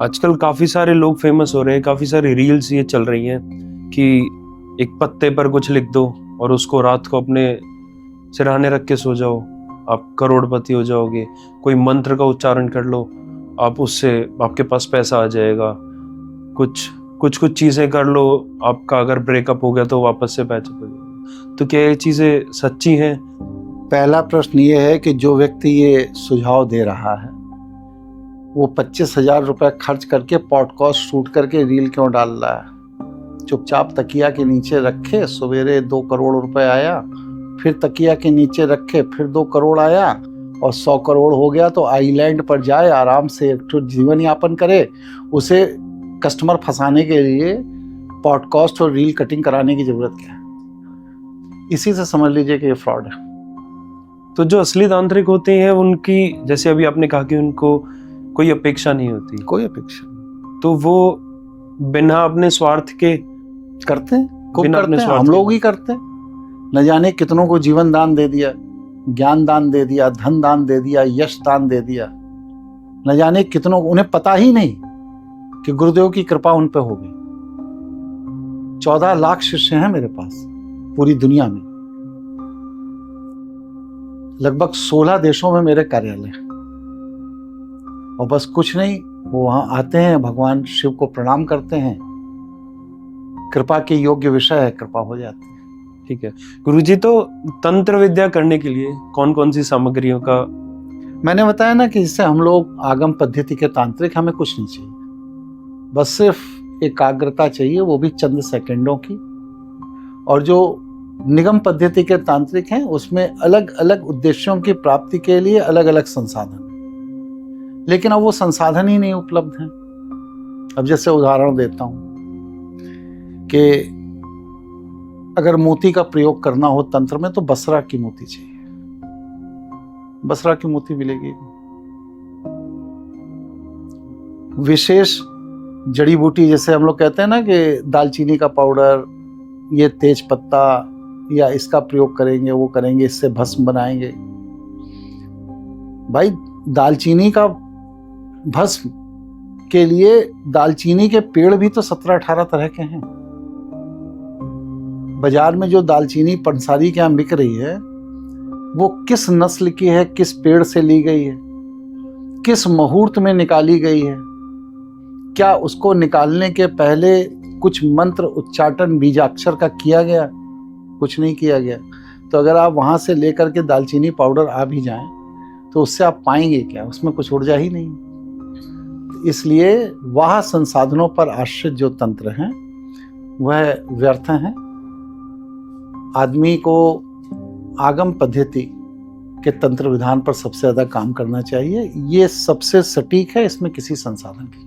आजकल काफी सारे लोग फेमस हो रहे हैं, काफी सारी रील्स ये चल रही हैं कि एक पत्ते पर कुछ लिख दो और उसको रात को अपने सिरहाने रख के सो जाओ, आप करोड़पति हो जाओगे। कोई मंत्र का उच्चारण कर लो, आप उससे आपके पास पैसा आ जाएगा। कुछ चीजें कर लो, आपका अगर ब्रेकअप हो गया तो वापस से पैसा पड़ेगा। तो क्या ये चीजें सच्ची हैं? पहला प्रश्न ये है कि जो व्यक्ति ये सुझाव दे रहा है वो 25,000 रुपये खर्च करके पॉडकास्ट शूट करके रील क्यों डाल रहा है? चुपचाप तकिया के नीचे रखे, सवेरे 2 करोड़ रुपए आया, फिर तकिया के नीचे रखे, फिर 2 करोड़ आया और 100 करोड़ हो गया तो आइलैंड पर जाए, आराम से एक जीवन यापन करे। उसे कस्टमर फंसाने के लिए पॉडकास्ट और रील कटिंग कराने की जरूरत क्या है? इसी से समझ लीजिए कि ये फ्रॉड है। तो जो असली तांत्रिक होते हैं उनकी, जैसे अभी आपने कहा कि उनको कोई अपेक्षा नहीं होती, कोई अपेक्षा, तो वो बिना अपने स्वार्थ के करते हैं, खूब बिना करते अपने हैं, स्वार्थ हम के। लोग ही करते हैं। न जाने कितनों को जीवन दान दे दिया, ज्ञान दान दे दिया, धन दान दे दिया, यश दान दे दिया। न जाने कितनों, उन्हें पता ही नहीं कि गुरुदेव की कृपा उन पे हो गई। 14 लाख शिष्य हैं मेरे पास पूरी दुनिया में, लगभग 16 देशों में मेरे कार्यालय हैं। और बस कुछ नहीं, वो वहां आते हैं, भगवान शिव को प्रणाम करते हैं, कृपा के योग्य विषय है, कृपा हो जाती है। ठीक है गुरुजी, तो तंत्र विद्या करने के लिए कौन कौन सी सामग्रियों का? मैंने बताया ना कि इससे हम लोग आगम पद्धति के तांत्रिक, हमें कुछ नहीं चाहिए, बस सिर्फ एकाग्रता चाहिए, वो भी चंद सेकंडों की। और जो निगम पद्धति के तांत्रिक हैं उसमें अलग अलग उद्देश्यों की प्राप्ति के लिए अलग अलग संसाधन, लेकिन अब वो संसाधन ही नहीं उपलब्ध हैं। अब जैसे उदाहरण देता हूं कि अगर मोती का प्रयोग करना हो तंत्र में तो बसरा की मोती चाहिए। बसरा की मोती मिलेगी। विशेष जड़ी बूटी, जैसे हम लोग कहते हैं ना कि दालचीनी का पाउडर, ये तेज पत्ता, या इसका प्रयोग करेंगे, वो करेंगे, इससे भस्म बनाएंगे। भाई दालचीनी का भस्म के लिए दालचीनी के पेड़ भी तो 17-18 तरह के हैं। बाजार में जो दालचीनी पंसारी के यहाँ बिक रही है वो किस नस्ल की है, किस पेड़ से ली गई है, किस मुहूर्त में निकाली गई है, क्या उसको निकालने के पहले कुछ मंत्र उच्चाटन बीजाक्षर का किया गया? कुछ नहीं किया गया। तो अगर आप वहां से लेकर के दालचीनी पाउडर आ भी जाएं तो उससे आप पाएंगे क्या? उसमें कुछ ऊर्जा ही नहीं। इसलिए वह संसाधनों पर आश्रित जो तंत्र हैं वह व्यर्थ हैं। आदमी को आगम पद्धति के तंत्र विधान पर सबसे ज्यादा काम करना चाहिए। ये सबसे सटीक है, इसमें किसी संसाधन की